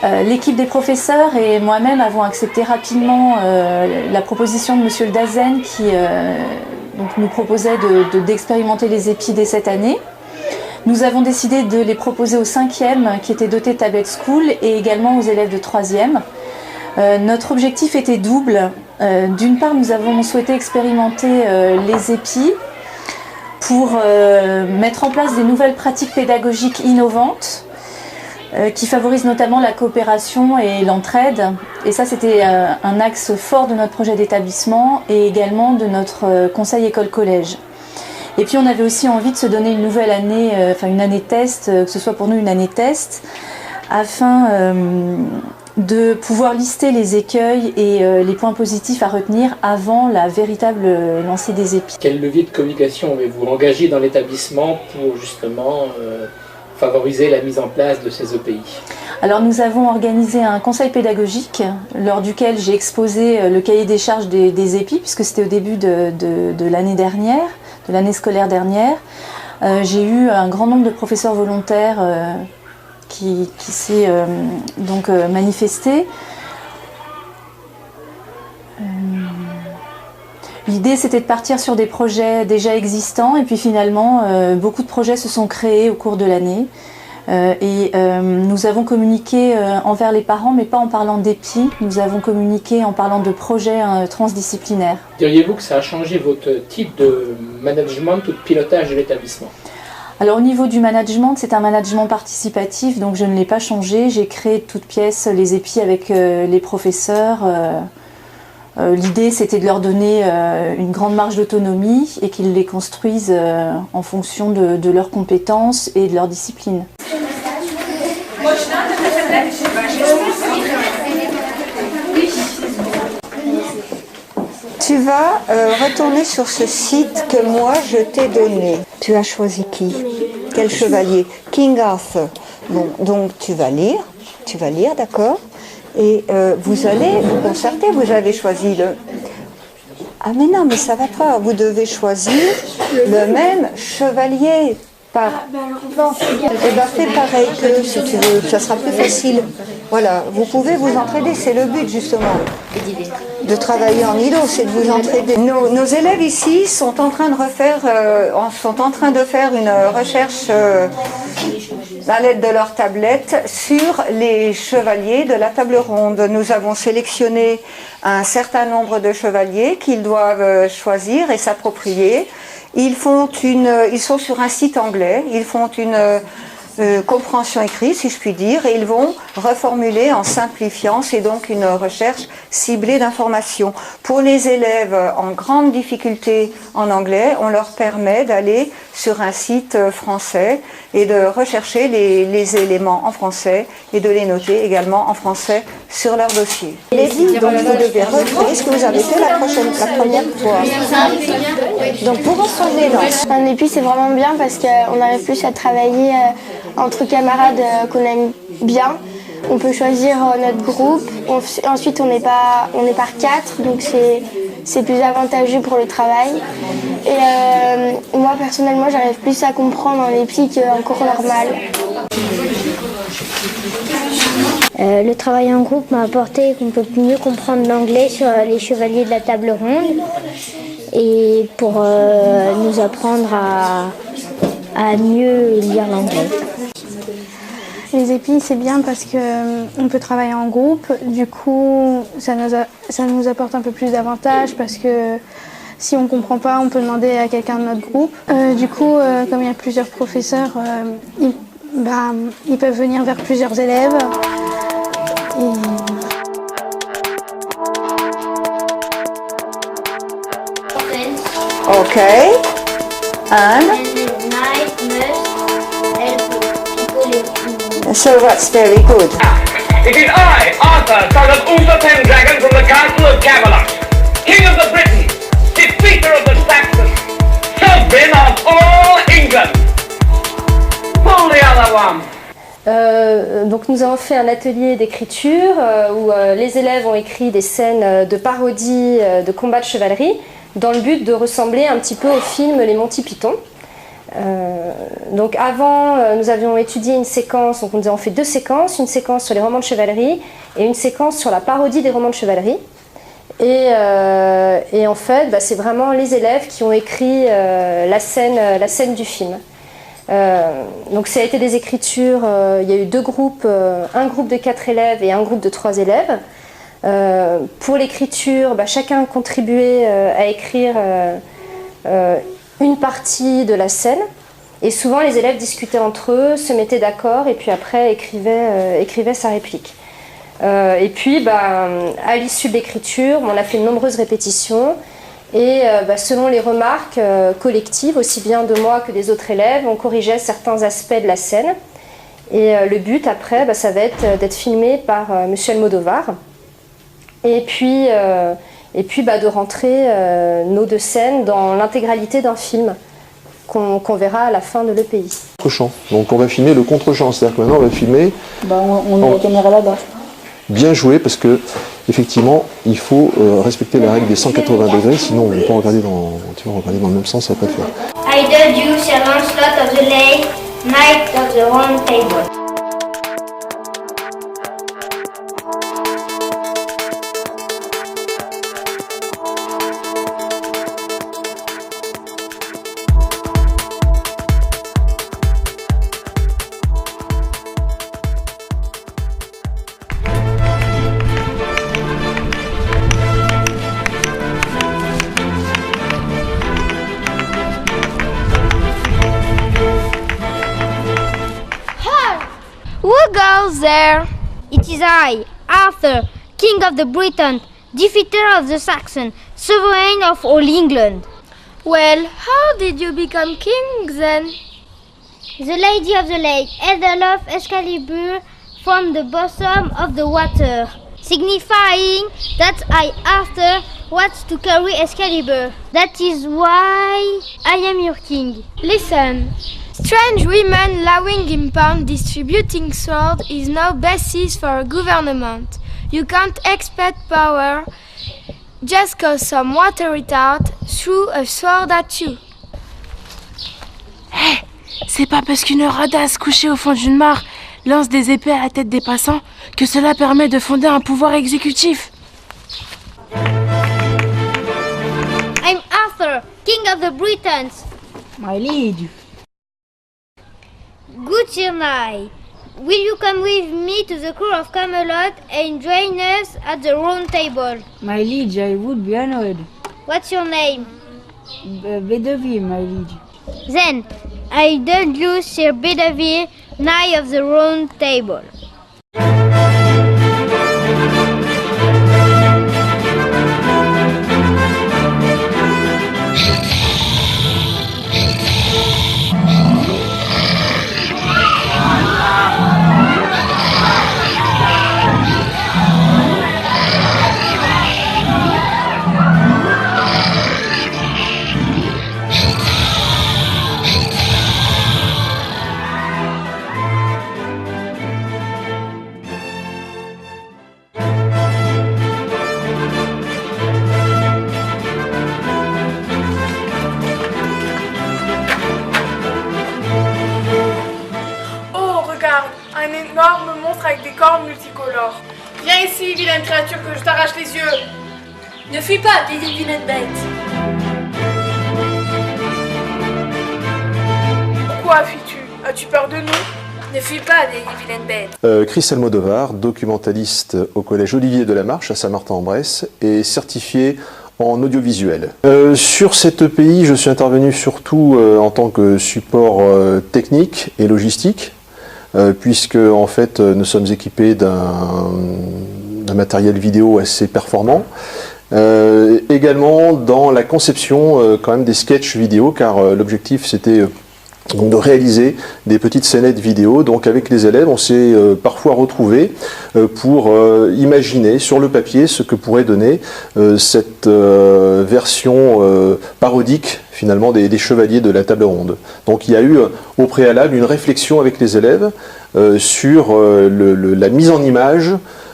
L'équipe des professeurs et moi-même avons accepté rapidement la proposition de Monsieur le Dazen qui donc nous proposait d'expérimenter les épis dès cette année. Nous avons décidé de les proposer aux 5e qui étaient dotés de Tablet School et également aux élèves de 3e. Notre objectif était double. D'une part, nous avons souhaité expérimenter les épis pour mettre en place des nouvelles pratiques pédagogiques innovantes qui favorisent notamment la coopération et l'entraide. Et ça, c'était un axe fort de notre projet d'établissement et également de notre conseil école-collège. Et puis on avait aussi envie de se donner une nouvelle année, une année test, que ce soit pour nous une année test, afin de pouvoir lister les écueils et les points positifs à retenir avant la véritable lancée des épis. Quel levier de communication avez-vous engagé dans l'établissement pour justement favoriser la mise en place de ces EPI? Alors nous avons organisé un conseil pédagogique lors duquel j'ai exposé le cahier des charges des épis puisque c'était au début de l'année dernière, de l'année scolaire dernière. J'ai eu un grand nombre de professeurs volontaires qui s'est donc manifesté. L'idée c'était de partir sur des projets déjà existants et puis finalement beaucoup de projets se sont créés au cours de l'année nous avons communiqué envers les parents mais pas en parlant d'épis, nous avons communiqué en parlant de projets transdisciplinaires. Diriez-vous que ça a changé votre type de management ou de pilotage de l'établissement? Alors au niveau du management, c'est un management participatif donc je ne l'ai pas changé, j'ai créé de toutes pièces les épis avec les professeurs. L'idée c'était de leur donner une grande marge d'autonomie et qu'ils les construisent en fonction de leurs compétences et de leur discipline. Tu vas retourner sur ce site que moi je t'ai donné. Tu as choisi qui? Quel chevalier? King Arthur. Bon, donc tu vas lire, d'accord? Et vous allez vous concerter, vous avez choisi le... Ah mais non, mais ça va pas, vous devez choisir le même chevalier. Et bien fais pareil que si tu veux, ça sera plus facile. Voilà, vous pouvez vous entraider, c'est le but justement. De travailler en îlot, c'est de vous entraider. Nos élèves ici sont en train de faire une recherche à l'aide de leur tablette sur les chevaliers de la table ronde. Nous avons sélectionné un certain nombre de chevaliers qu'ils doivent choisir et s'approprier. Ils sont sur un site anglais, ils font une compréhension écrite, si je puis dire, et ils vont reformuler en simplifiant, c'est donc une recherche ciblée d'informations. Pour les élèves en grande difficulté en anglais, on leur permet d'aller sur un site français et de rechercher les éléments en français et de les noter également en français sur leur dossier. Lady, donc vous devez recréer ce que vous avez fait la première fois. Donc vous ressembler là. Un épi c'est vraiment bien parce qu'on arrive plus à travailler entre camarades qu'on aime bien. On peut choisir notre groupe. Ensuite on est par 4, donc c'est plus avantageux pour le travail. Et moi personnellement j'arrive plus à comprendre un épi qu'un cours normal. Le travail en groupe m'a apporté qu'on peut mieux comprendre l'anglais sur les chevaliers de la table ronde et pour nous apprendre à mieux lire l'anglais. Les épis c'est bien parce qu'on peut travailler en groupe, du coup ça nous apporte un peu plus d'avantages parce que si on ne comprend pas on peut demander à quelqu'un de notre groupe. Du coup comme il y a plusieurs professeurs, ils peuvent venir vers plusieurs élèves. Okay. And? So that's very good. It is I, Arthur, son of Uther Pendragon from the castle of Camelot, King of the Britons, defeater of the Saxons, sovereign of all England. Pull the other one. Donc nous avons fait un atelier d'écriture où les élèves ont écrit des scènes de parodie de combats de chevalerie dans le but de ressembler un petit peu au film Les Monty Python. Donc avant, nous avions étudié une séquence, donc on fait 2 séquences, une séquence sur les romans de chevalerie et une séquence sur la parodie des romans de chevalerie. Et en fait, c'est vraiment les élèves qui ont écrit la scène du film. Donc ça a été des écritures, il y a eu 2 groupes, un groupe de 4 élèves et un groupe de 3 élèves. Pour l'écriture, chacun contribuait à écrire une partie de la scène. Et souvent, les élèves discutaient entre eux, se mettaient d'accord et puis après écrivaient sa réplique. Et puis, à l'issue de l'écriture, on a fait de nombreuses répétitions. Et selon les remarques collectives, aussi bien de moi que des autres élèves, on corrigeait certains aspects de la scène. Et le but, après, ça va être d'être filmé par M. Almodovar. Et puis de rentrer nos 2 scènes dans l'intégralité d'un film qu'on verra à la fin de l'EPI. Contre-champ. Donc on va filmer le contre-champ, c'est-à-dire que maintenant on va filmer... on met la caméra là-bas. Bien joué, parce que effectivement il faut respecter la règle des 180 degrés, sinon on peut regarder regarder dans le même sens, ça va pas le faire. I did you Sir Lancelot of the Lake, Knight of the Round Table. There. It is I, Arthur, King of the Britons, defeater of the Saxons, sovereign of all England. Well, how did you become king then? The Lady of the Lake held aloft Excalibur from the bosom of the water, signifying that I, Arthur, was to carry Excalibur. That is why I am your king. Listen. Strange women allowing impound distributing sword is no basis for a government. You can't expect power just cause some water it out through a sword at you. Hé, c'est pas parce qu'une radasse couchée au fond d'une mare lance des épées à la tête des passants que cela permet de fonder un pouvoir exécutif. I'm Arthur, King of the Britons. My liege. Good Sir Knight, will you come with me to the court of Camelot and join us at the round table? My liege, I would be honored. What's your name? Bedivere, my liege. Then, I don't you Sir Bedivere, Knight of the Round Table. Un énorme monstre avec des cornes multicolores. Viens ici, vilaine créature, que je t'arrache les yeux. Ne fuis pas, des vilaines bêtes. Pourquoi fuis-tu? As-tu peur de nous? Ne fuis pas, des vilaines bêtes. Chris Almodovar, documentaliste au collège Olivier de la Marche à Saint-Martin-en-Bresse et certifié en audiovisuel. Sur cette EPI, je suis intervenu surtout en tant que support technique et logistique, puisque en fait nous sommes équipés d'un matériel vidéo assez performant. Également dans la conception quand même des sketchs vidéo, car l'objectif c'était donc de réaliser des petites scénettes vidéo. Donc avec les élèves, on s'est parfois retrouvés pour imaginer sur le papier ce que pourrait donner cette version parodique finalement des chevaliers de la table ronde. Donc il y a eu au préalable une réflexion avec les élèves sur la mise en image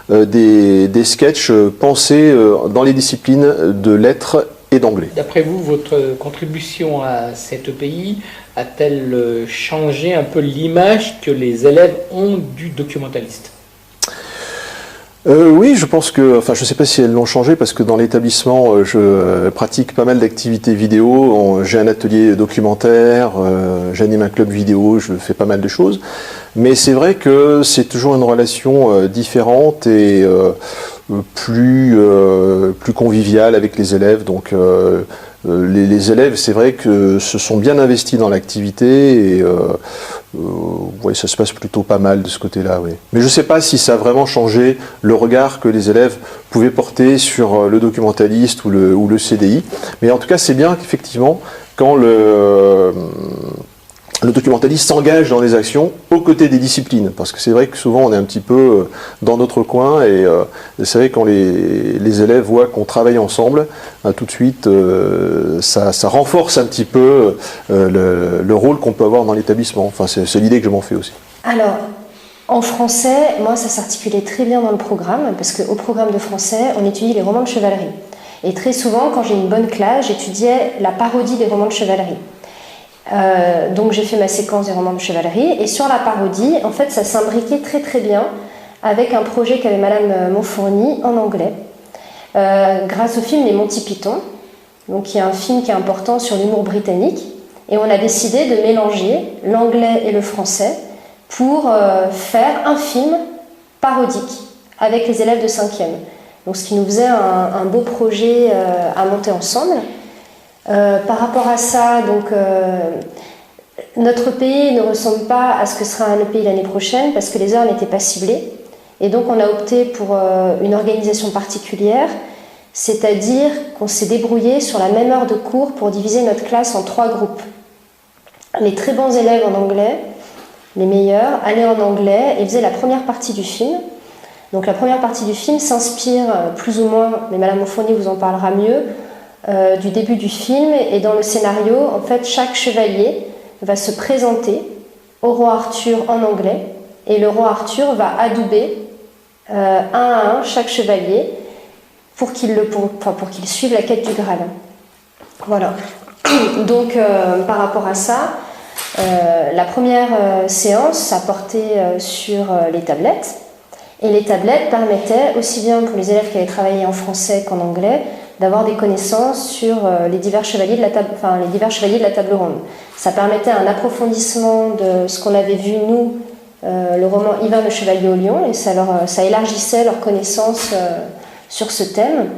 des sketchs pensés dans les disciplines de lettres et d'anglais. D'après vous, votre contribution à cet EPI a-t-elle changé un peu l'image que les élèves ont du documentaliste ? Oui, je pense que, enfin, je ne sais pas si elles l'ont changé parce que dans l'établissement, je pratique pas mal d'activités vidéo. J'ai un atelier documentaire, j'anime un club vidéo, je fais pas mal de choses. Mais c'est vrai que c'est toujours une relation différente et plus conviviale avec les élèves. Donc, les élèves, c'est vrai que se sont bien investis dans l'activité et ouais, ça se passe plutôt pas mal de ce côté-là. Oui. Mais je ne sais pas si ça a vraiment changé le regard que les élèves pouvaient porter sur le documentaliste ou le CDI. Mais en tout cas, c'est bien qu'effectivement, quand le documentaliste s'engage dans les actions aux côtés des disciplines, parce que c'est vrai que souvent on est un petit peu dans notre coin et c'est vrai que quand les élèves voient qu'on travaille ensemble, tout de suite ça renforce un petit peu le rôle qu'on peut avoir dans l'établissement. Enfin, c'est l'idée que je m'en fais aussi. Alors, en français, moi ça s'articulait très bien dans le programme, parce qu'au programme de français, on étudie les romans de chevalerie. Et très souvent, quand j'ai une bonne classe, j'étudiais la parodie des romans de chevalerie. Donc j'ai fait ma séquence des romans de chevalerie et sur la parodie, en fait, ça s'imbriquait très très bien avec un projet qu'avait Madame Montfourny en anglais, grâce au film Les Monty Python, donc qui est un film qui est important sur l'humour britannique, et on a décidé de mélanger l'anglais et le français pour faire un film parodique avec les élèves de 5e. Donc ce qui nous faisait un beau projet à monter ensemble. Par rapport à ça, donc, notre pays ne ressemble pas à ce que sera un EPI l'année prochaine parce que les heures n'étaient pas ciblées. Et donc on a opté pour une organisation particulière, c'est-à-dire qu'on s'est débrouillé sur la même heure de cours pour diviser notre classe en 3 groupes. Les très bons élèves en anglais, les meilleurs, allaient en anglais et faisaient la première partie du film. Donc la première partie du film s'inspire plus ou moins, mais Madame Montfourny vous en parlera mieux, du début du film, et dans le scénario, en fait, chaque chevalier va se présenter au roi Arthur en anglais, et le roi Arthur va adouber un à un chaque chevalier pour qu'il suive la quête du Graal. Voilà. Donc, par rapport à ça, la première séance, ça portait sur les tablettes, et les tablettes permettaient, aussi bien pour les élèves qui avaient travaillé en français qu'en anglais, d'avoir des connaissances sur les divers chevaliers de la table ronde. Ça permettait un approfondissement de ce qu'on avait vu, nous, le roman Yvain le Chevalier au Lion, et ça élargissait leurs connaissances sur ce thème.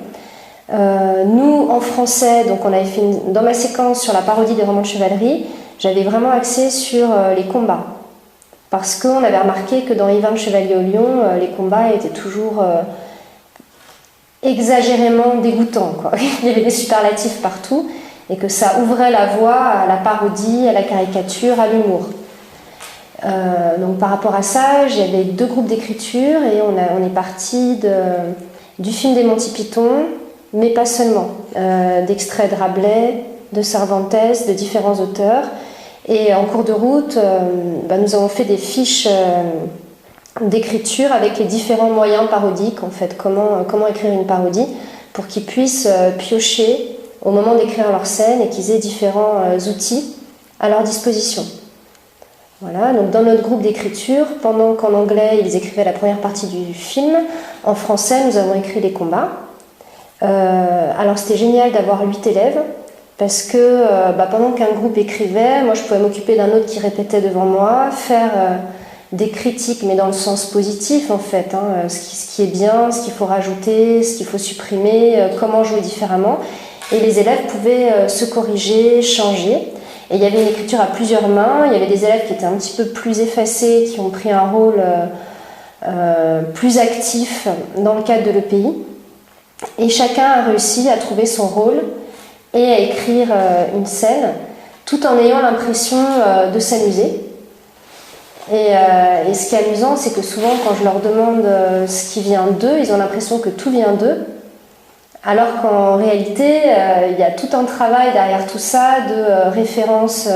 Nous, en français, donc on avait fait dans ma séquence sur la parodie des romans de chevalerie, j'avais vraiment axé sur les combats. Parce qu'on avait remarqué que dans Yvain le Chevalier au Lion, les combats étaient toujours exagérément dégoûtants, quoi. Il y avait des superlatifs partout et que ça ouvrait la voie à la parodie, à la caricature, à l'humour. Donc par rapport à ça, j'avais 2 groupes d'écriture et on est parti du film des Monty Python, mais pas seulement, d'extraits de Rabelais, de Cervantes, de différents auteurs. Et en cours de route, nous avons fait des fiches d'écriture avec les différents moyens parodiques, en fait, comment écrire une parodie pour qu'ils puissent piocher au moment d'écrire leur scène et qu'ils aient différents outils à leur disposition. Voilà, donc dans notre groupe d'écriture, pendant qu'en anglais ils écrivaient la première partie du film, en français nous avons écrit les combats. Alors c'était génial d'avoir 8 élèves parce que pendant qu'un groupe écrivait, moi je pouvais m'occuper d'un autre qui répétait devant moi, faire des critiques, mais dans le sens positif en fait, ce qui est bien, ce qu'il faut rajouter, ce qu'il faut supprimer, comment jouer différemment. Et les élèves pouvaient se corriger, changer. Et il y avait une écriture à plusieurs mains, il y avait des élèves qui étaient un petit peu plus effacés, qui ont pris un rôle plus actif dans le cadre de l'EPI. Et chacun a réussi à trouver son rôle et à écrire une scène, tout en ayant l'impression de s'amuser. Et ce qui est amusant, c'est que souvent, quand je leur demande ce qui vient d'eux, ils ont l'impression que tout vient d'eux, alors qu'en réalité, il y a tout un travail derrière tout ça de références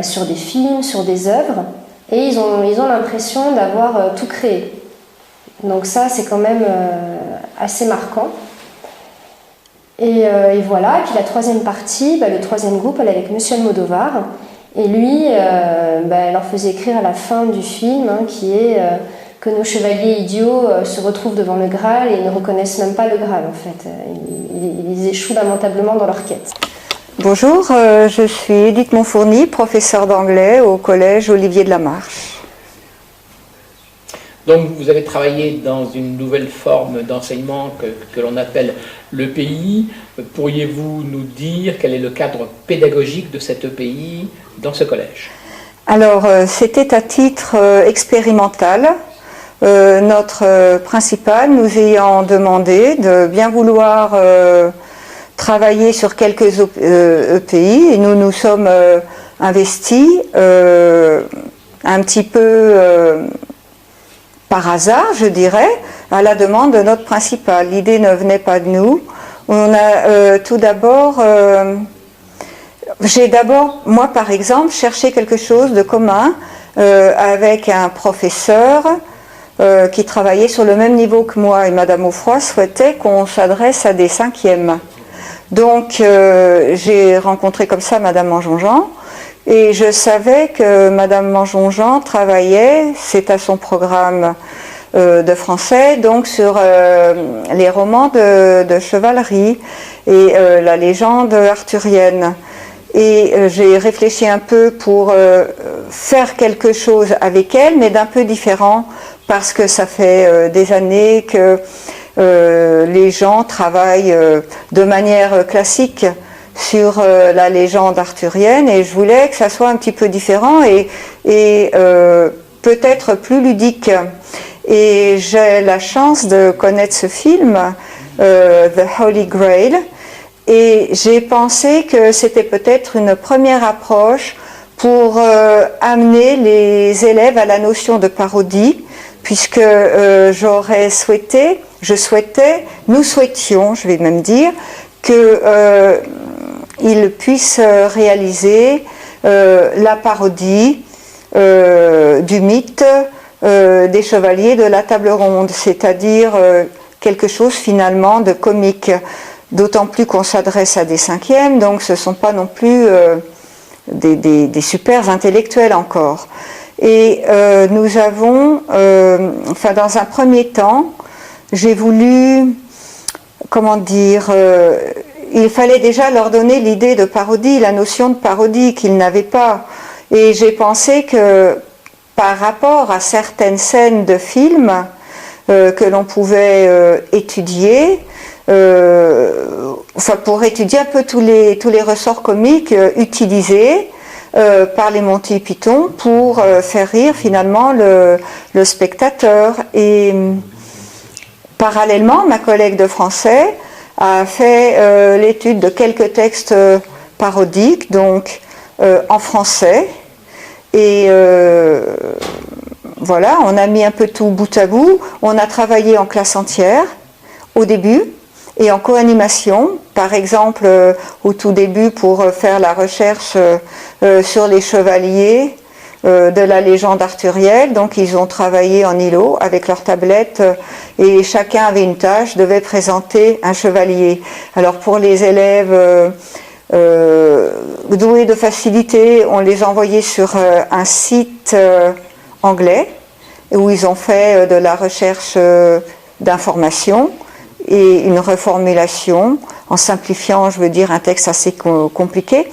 sur des films, sur des œuvres, et ils ont l'impression d'avoir tout créé. Donc ça, c'est quand même assez marquant. Et voilà, et puis la troisième partie, le troisième groupe, elle est avec Monsieur Almodovar. Et lui, elle leur faisait écrire à la fin du film, qui est que nos chevaliers idiots se retrouvent devant le Graal et ne reconnaissent même pas le Graal, en fait. Ils échouent lamentablement dans leur quête. Bonjour, je suis Edith Monfourny, professeure d'anglais au collège Olivier de la Marche. Donc vous avez travaillé dans une nouvelle forme d'enseignement que l'on appelle l'EPI. Pourriez-vous nous dire quel est le cadre pédagogique de cette EPI dans ce collège? Alors c'était à titre expérimental. Notre principal nous ayant demandé de bien vouloir travailler sur quelques EPI et nous nous sommes investis un petit peu par hasard, je dirais, à la demande de notre principal. L'idée ne venait pas de nous. On a tout d'abord, j'ai d'abord, moi par exemple, cherché quelque chose de commun avec un professeur qui travaillait sur le même niveau que moi, et Madame Offroy souhaitait qu'on s'adresse à des cinquièmes. Donc j'ai rencontré comme ça Madame Manjonjean, et je savais que Madame Manjonjean travaillait, c'est à son programme de français, donc sur les romans de chevalerie et la légende arthurienne. Et j'ai réfléchi un peu pour faire quelque chose avec elle, mais d'un peu différent, parce que ça fait des années que les gens travaillent de manière classique sur la légende arthurienne, et je voulais que ça soit un petit peu différent et peut-être plus ludique. Et j'ai la chance de connaître ce film, The Holy Grail, et j'ai pensé que c'était peut-être une première approche pour amener les élèves à la notion de parodie, puisque nous souhaitions, je vais même dire, qu'ils puissent réaliser la parodie du mythe des chevaliers de la table ronde, c'est-à-dire quelque chose finalement de comique, d'autant plus qu'on s'adresse à des cinquièmes, donc ce ne sont pas non plus des super intellectuels encore. Et nous avons, dans un premier temps, j'ai voulu, il fallait déjà leur donner l'idée de parodie, la notion de parodie qu'ils n'avaient pas. Et j'ai pensé que par rapport à certaines scènes de films que l'on pouvait étudier, pour étudier un peu tous les ressorts comiques utilisés par les Monty Python pour faire rire finalement le spectateur. Et parallèlement, ma collègue de français a fait l'étude de quelques textes parodiques, donc en français. Et voilà, on a mis un peu tout bout à bout. On a travaillé en classe entière au début et en co-animation, par exemple au tout début pour faire la recherche sur les chevaliers de la légende arthurienne. Donc ils ont travaillé en îlot avec leurs tablettes et chacun avait une tâche, devait présenter un chevalier. Alors pour les élèves doués de facilité, on les envoyait sur un site anglais où ils ont fait de la recherche d'informations et une reformulation en simplifiant, je veux dire, un texte assez compliqué.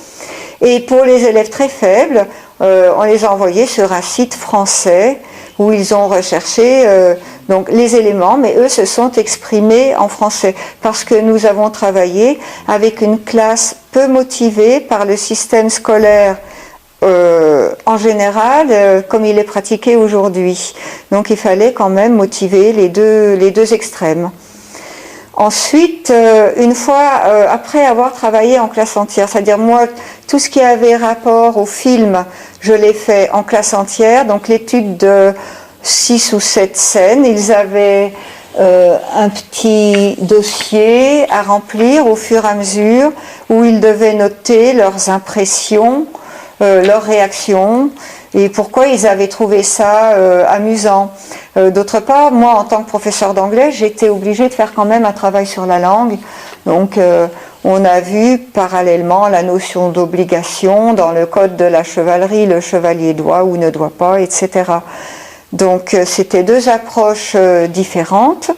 Et pour les élèves très faibles, on les a envoyés sur un site français où ils ont recherché donc les éléments, mais eux se sont exprimés en français parce que nous avons travaillé avec une classe peu motivée par le système scolaire en général, comme il est pratiqué aujourd'hui. Donc il fallait quand même motiver les deux extrêmes. Ensuite, une fois après avoir travaillé en classe entière, c'est-à-dire moi, tout ce qui avait rapport au film, je l'ai fait en classe entière, donc l'étude de 6 ou 7 scènes. Ils avaient un petit dossier à remplir au fur et à mesure où ils devaient noter leurs impressions, leurs réactions et pourquoi ils avaient trouvé ça amusant. D'autre part, moi, en tant que professeur d'anglais, j'étais obligée de faire quand même un travail sur la langue. Donc, on a vu parallèlement la notion d'obligation dans le code de la chevalerie, le chevalier doit ou ne doit pas, etc. Donc, c'était deux approches différentes.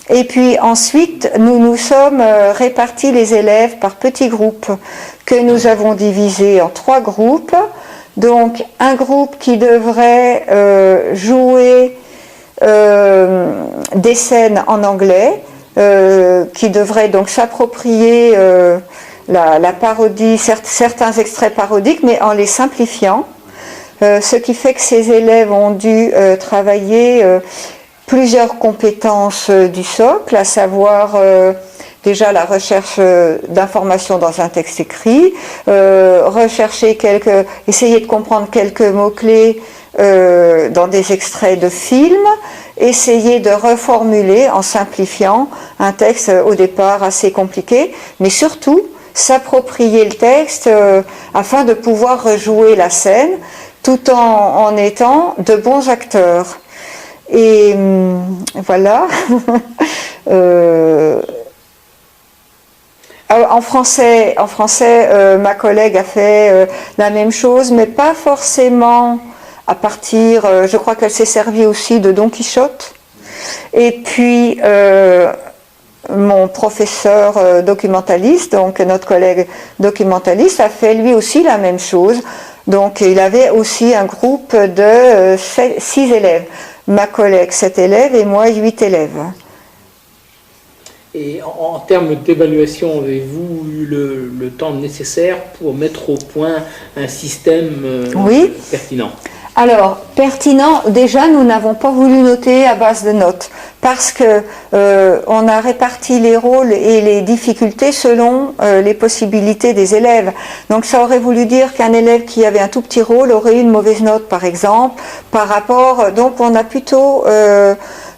Et puis ensuite, nous nous sommes répartis les élèves par petits groupes que nous avons divisés en 3 groupes. Donc, un groupe qui devrait jouer des scènes en anglais, qui devrait donc s'approprier la parodie, certains extraits parodiques, mais en les simplifiant. Ce qui fait que ces élèves ont dû travailler plusieurs compétences du socle, à savoir déjà la recherche d'informations dans un texte écrit, essayer de comprendre quelques mots-clés dans des extraits de films, essayer de reformuler en simplifiant un texte au départ assez compliqué, mais surtout s'approprier le texte afin de pouvoir rejouer la scène tout en étant de bons acteurs. Et voilà. En français, ma collègue a fait la même chose, mais pas forcément à partir, je crois qu'elle s'est servie aussi de Don Quichotte. Et puis, mon professeur documentaliste, donc notre collègue documentaliste, a fait lui aussi la même chose. Donc, il avait aussi un groupe de 6 élèves. Ma collègue 7 élèves et moi 8 élèves. Et en termes d'évaluation, avez-vous eu le temps nécessaire pour mettre au point un système pertinent ? Alors, pertinent, déjà nous n'avons pas voulu noter à base de notes, parce que on a réparti les rôles et les difficultés selon les possibilités des élèves. Donc ça aurait voulu dire qu'un élève qui avait un tout petit rôle aurait eu une mauvaise note, par exemple, par rapport... Donc on a plutôt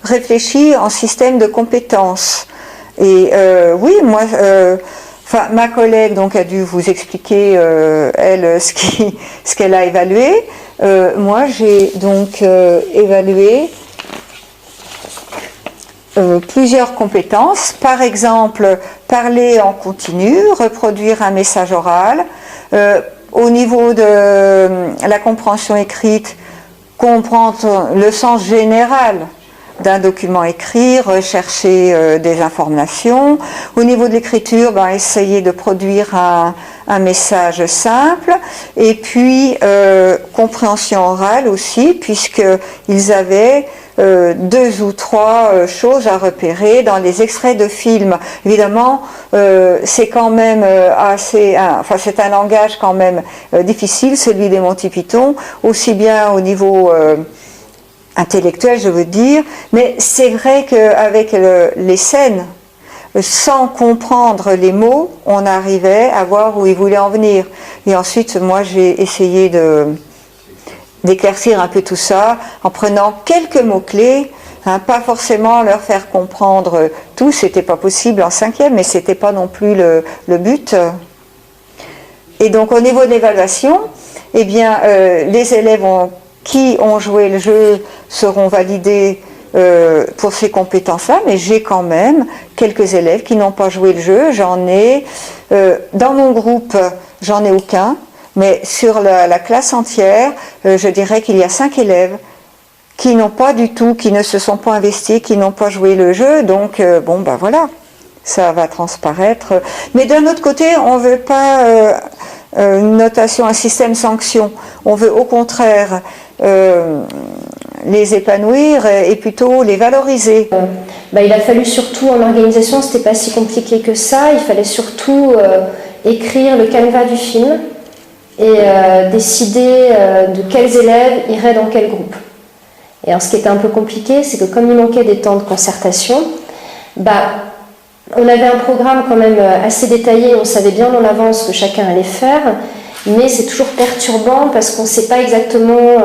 réfléchi en système de compétences. Et oui, moi... ma collègue donc, a dû vous expliquer, elle, ce qu'elle a évalué. Moi, j'ai donc évalué plusieurs compétences. Par exemple, parler en continu, reproduire un message oral. Au niveau de la compréhension écrite, comprendre le sens général d'un document écrit, rechercher des informations. Au niveau de l'écriture, essayer de produire un message simple. Et puis, compréhension orale aussi, puisqu'ils avaient 2 ou 3 choses à repérer dans les extraits de films. Évidemment, c'est quand même c'est un langage quand même difficile, celui des Monty Python, aussi bien au niveau... intellectuel, je veux dire, mais c'est vrai qu'avec les scènes, sans comprendre les mots, on arrivait à voir où ils voulaient en venir. Et ensuite, moi, j'ai essayé d'éclaircir un peu tout ça en prenant quelques mots-clés, pas forcément leur faire comprendre tout, c'était pas possible en 5e, mais c'était pas non plus le but. Et donc, au niveau de l'évaluation, eh bien, les élèves qui ont joué le jeu seront validés pour ces compétences-là, mais j'ai quand même quelques élèves qui n'ont pas joué le jeu. J'en ai, dans mon groupe, j'en ai aucun, mais sur la classe entière, je dirais qu'il y a 5 élèves qui n'ont pas du tout, qui ne se sont pas investis, qui n'ont pas joué le jeu, donc voilà, ça va transparaître. Mais d'un autre côté, on ne veut pas une notation, un système sanction, on veut au contraire les épanouir et plutôt les valoriser. Il a fallu surtout, en organisation, c'était pas si compliqué que ça, il fallait surtout écrire le canevas du film et décider de quels élèves iraient dans quel groupe. Et alors, ce qui était un peu compliqué, c'est que comme il manquait des temps de concertation, on avait un programme quand même assez détaillé, on savait bien en avance ce que chacun allait faire, mais c'est toujours perturbant parce qu'on ne sait pas exactement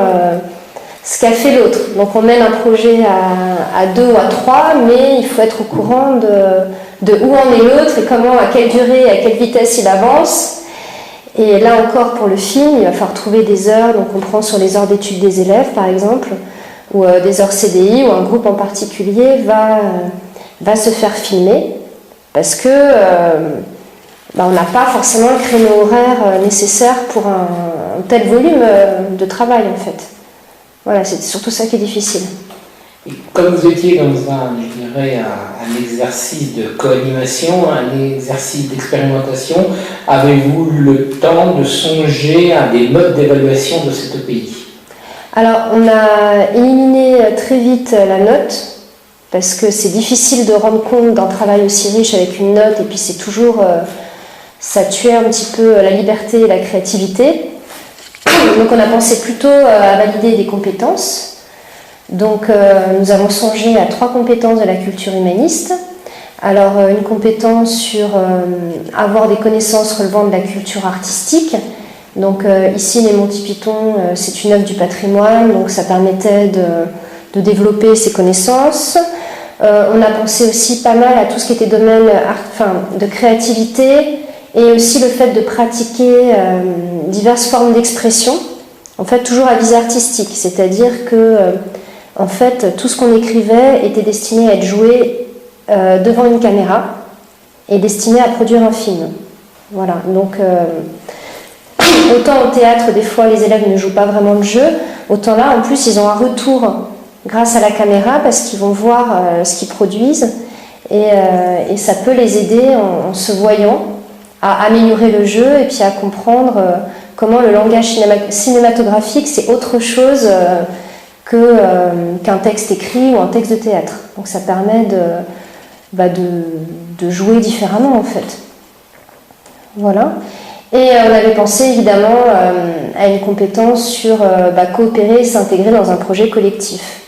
ce qu'a fait l'autre. Donc on mène un projet à 2 ou à 3, mais il faut être au courant de où en est l'autre et comment, à quelle durée, à quelle vitesse il avance. Et là encore pour le film, il va falloir trouver des heures, donc on prend sur les heures d'études des élèves par exemple, ou des heures CDI, où un groupe en particulier va se faire filmer, parce que on n'a pas forcément le créneau horaire nécessaire pour un tel volume de travail en fait. Voilà, c'est surtout ça qui est difficile. Et comme vous étiez dans un exercice de co-animation, un exercice d'expérimentation, avez-vous eu le temps de songer à des modes d'évaluation de cet EPI? Alors, on a éliminé très vite la note, parce que c'est difficile de rendre compte d'un travail aussi riche avec une note, et puis c'est toujours... ça tuait un petit peu la liberté et la créativité. Donc on a pensé plutôt à valider des compétences. Donc nous avons songé à 3 compétences de la culture humaniste. Alors une compétence sur avoir des connaissances relevant de la culture artistique. Donc ici les Monty Python, c'est une œuvre du patrimoine, donc ça permettait de développer ces connaissances. On a pensé aussi pas mal à tout ce qui était domaine de créativité, et aussi le fait de pratiquer diverses formes d'expression, en fait toujours à visée artistique, c'est-à-dire que en fait tout ce qu'on écrivait était destiné à être joué devant une caméra et destiné à produire un film. Voilà, donc autant au théâtre des fois les élèves ne jouent pas vraiment le jeu, autant là en plus ils ont un retour grâce à la caméra parce qu'ils vont voir ce qu'ils produisent et ça peut les aider en se voyant à améliorer le jeu et puis à comprendre comment le langage cinématographique c'est autre chose qu'un texte écrit ou un texte de théâtre. Donc ça permet de jouer différemment en fait. Voilà. Et on avait pensé évidemment à une compétence sur coopérer et s'intégrer dans un projet collectif.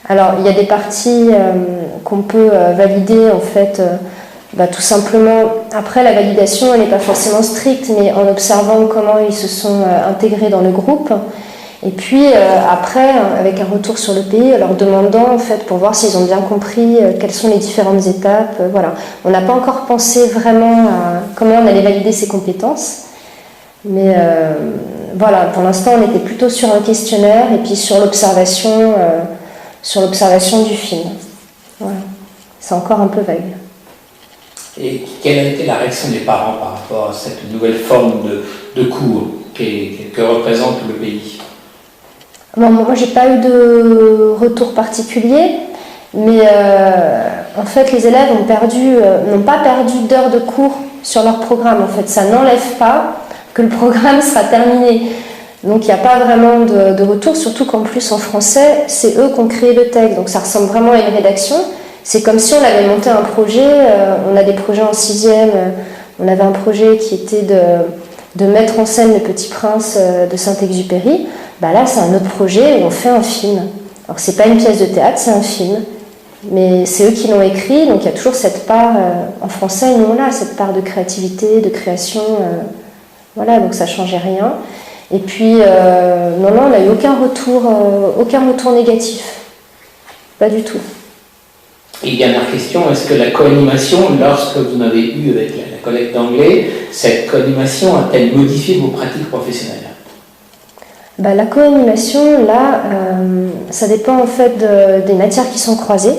Alors il y a des parties qu'on peut valider en fait tout simplement, après la validation elle n'est pas forcément stricte, mais en observant comment ils se sont intégrés dans le groupe, et puis après avec un retour sur le pays, leur demandant en fait pour voir s'ils ont bien compris quelles sont les différentes étapes. Voilà. On n'a pas encore pensé vraiment à comment on allait valider ces compétences, mais voilà, pour l'instant on était plutôt sur un questionnaire et puis sur l'observation du film. Voilà. C'est encore un peu vague. Et quelle a été la réaction des parents par rapport à cette nouvelle forme de cours que représente le pays? Moi, j'ai pas eu de retour particulier, mais en fait, les élèves n'ont pas perdu d'heures de cours sur leur programme. En fait, ça n'enlève pas que le programme sera terminé. Donc, il n'y a pas vraiment de retour, surtout qu'en plus, en français, c'est eux qui ont créé le texte. Donc, ça ressemble vraiment à une rédaction. C'est comme si on avait monté un projet, on a des projets en 6e, on avait un projet qui était de mettre en scène Le Petit Prince de Saint-Exupéry. Là, c'est un autre projet où on fait un film. Alors, c'est pas une pièce de théâtre, c'est un film. Mais c'est eux qui l'ont écrit, donc il y a toujours cette part, en français, nous on a cette part de créativité, de création. Voilà, donc ça changeait rien. Et puis, non, on n'a eu aucun retour négatif. Pas du tout. Et dernière question, est-ce que la co-animation, lorsque vous en avez eu avec la collègue d'anglais, cette co-animation a-t-elle modifié vos pratiques professionnelles? La co-animation, là, ça dépend en fait des matières qui sont croisées.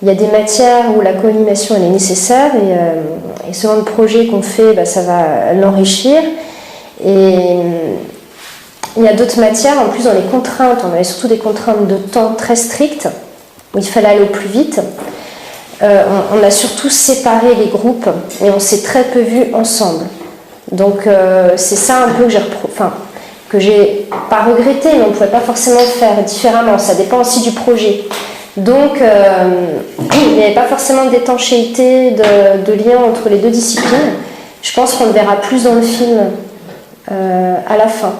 Il y a des matières où la co-animation elle est nécessaire et selon le projet qu'on fait, ça va l'enrichir. Et il y a d'autres matières, en plus dans les contraintes, on avait surtout des contraintes de temps très strictes, où il fallait aller au plus vite. On a surtout séparé les groupes et on s'est très peu vus ensemble. Donc c'est ça un peu que j'ai pas regretté, mais on ne pouvait pas forcément faire différemment. Ça dépend aussi du projet. Donc il n'y avait pas forcément d'étanchéité, de lien entre les deux disciplines. Je pense qu'on le verra plus dans le film à la fin.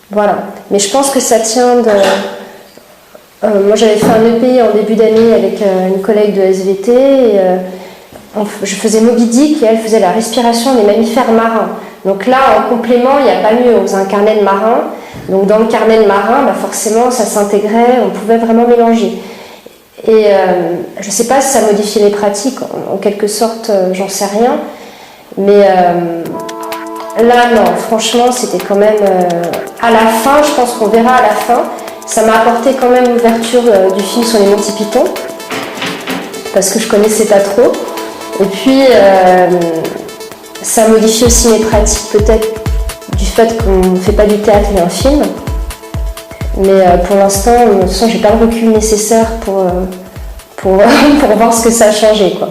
Voilà. Mais je pense que ça tient de... moi j'avais fait un EPI en début d'année avec une collègue de SVT et je faisais Moby Dick et elle faisait la respiration des mammifères marins. Donc là en complément il n'y a pas mieux, on faisait un carnet de marin, donc dans le carnet de marin forcément ça s'intégrait, on pouvait vraiment mélanger. Et je ne sais pas si ça modifiait les pratiques, en quelque sorte j'en sais rien, mais là non, franchement c'était quand même à la fin, je pense qu'on verra à la fin. Ça m'a apporté quand même l'ouverture du film sur les Monty Python, parce que je connaissais pas trop. Et puis, ça modifie aussi mes pratiques, peut-être du fait qu'on ne fait pas du théâtre mais un film. Mais pour l'instant, de toute façon, j'ai pas le recul nécessaire pour voir ce que ça a changé, quoi.